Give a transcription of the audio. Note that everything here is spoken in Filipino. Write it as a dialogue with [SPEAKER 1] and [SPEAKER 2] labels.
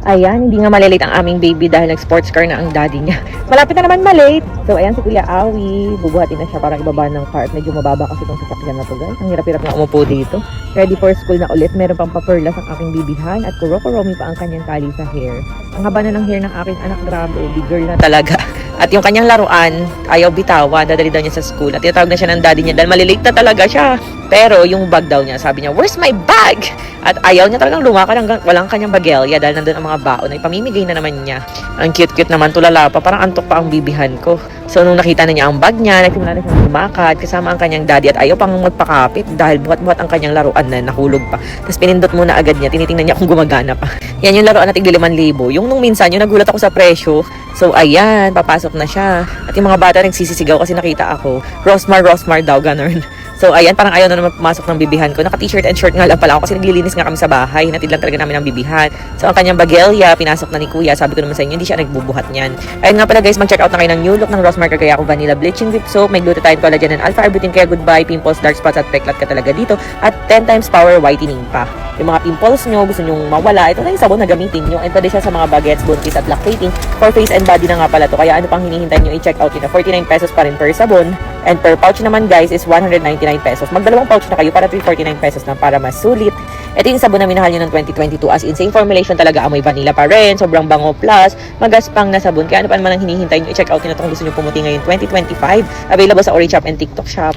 [SPEAKER 1] Ayan, hindi nga malilate ang aming baby dahil nag-sports car na ang daddy niya. Malapit na naman malate. So, ayan si Kuya Awi. Bubuhatin na siya para ibaba ng car. Medyo mababa kasi itong sasakyan na to, guys. Ang hirap-hirap na umupo dito. Ready for school na ulit. Meron pang paperlas ang aking bibihan at kurokoromi pa ang kanyang tali sa hair. Ang haba na ng hair ng aking anak, grabe. Big girl na talaga. At yung kanyang laruan, ayaw bitawan, dadali daw niya sa school. At tinatawag na siya ng daddy niya dahil malilate na talaga siya. Pero yung bag daw niya, sabi niya, "Where's my bag?" At ayaw niya talagang lumakad hanggang walang kanyang bagelya dahil nandun ang mga baon ay pamimigay na naman niya. Ang cute-cute naman, tulala pa, parang antok pa ang bibihan ko. So nung nakita na niya ang bag niya, nagsimula na siyang lumakad kasama ang kanyang daddy at ayaw pang magpakapit dahil buhat-buhat ang kanyang laruan na nahulog pa. Tapos pinindot muna agad niya, tinitingnan niya kung gumagana pa. Yan yung laruan na tig 5,000. Yung nung minsan, yung nagulat ako sa presyo. So ayan, papasok na siya. At yung mga bata nagsisisigaw kasi nakita ako. Rosmar daw, ganun. So ayan, parang ayaw na naman pumasok ng bibihan ko. Naka-t-shirt and short nga lang pala ako kasi naglilinis nga kami sa bahay. Hinatid lang talaga namin ang bibihan. So ang kanyang bagelya, pinasok na ni Kuya. Sabi ko naman sa inyo, hindi siya nagbubuhat niyan. Ayun nga pala guys, mag-check out na kayo ng new look ng Rosmar Cagayaco Vanilla Bleaching Whip Soap. May glutathione, collagen, and alpha-arbutin. Kaya goodbye, pimples, dark spots, at peklat ka talaga dito. At 10 times power whitening pa. Yung mga pimples nyo, gusto nyo mawala, ito na yung sabon na gamitin nyo. And pwede siya sa mga bagets, buntis, at lactating. For face and body na nga pala to. Kaya ano pang hinihintay nyo, i-check out yun na 49 pesos pa rin per sabon. And per pouch naman guys is 199 pesos. Magdalawang pouch na kayo para 349 pesos lang para mas sulit. Ito yung sabon na minahal nyo ng 2022 as in same formulation talaga, amoy vanilla pa rin, sobrang bango plus, magaspang na sabon. Kaya ano pa naman ang hinihintay nyo, i-check out nyo na itong gusto nyo pumuti ngayon 2025. Available sa Orange Shop and TikTok Shop.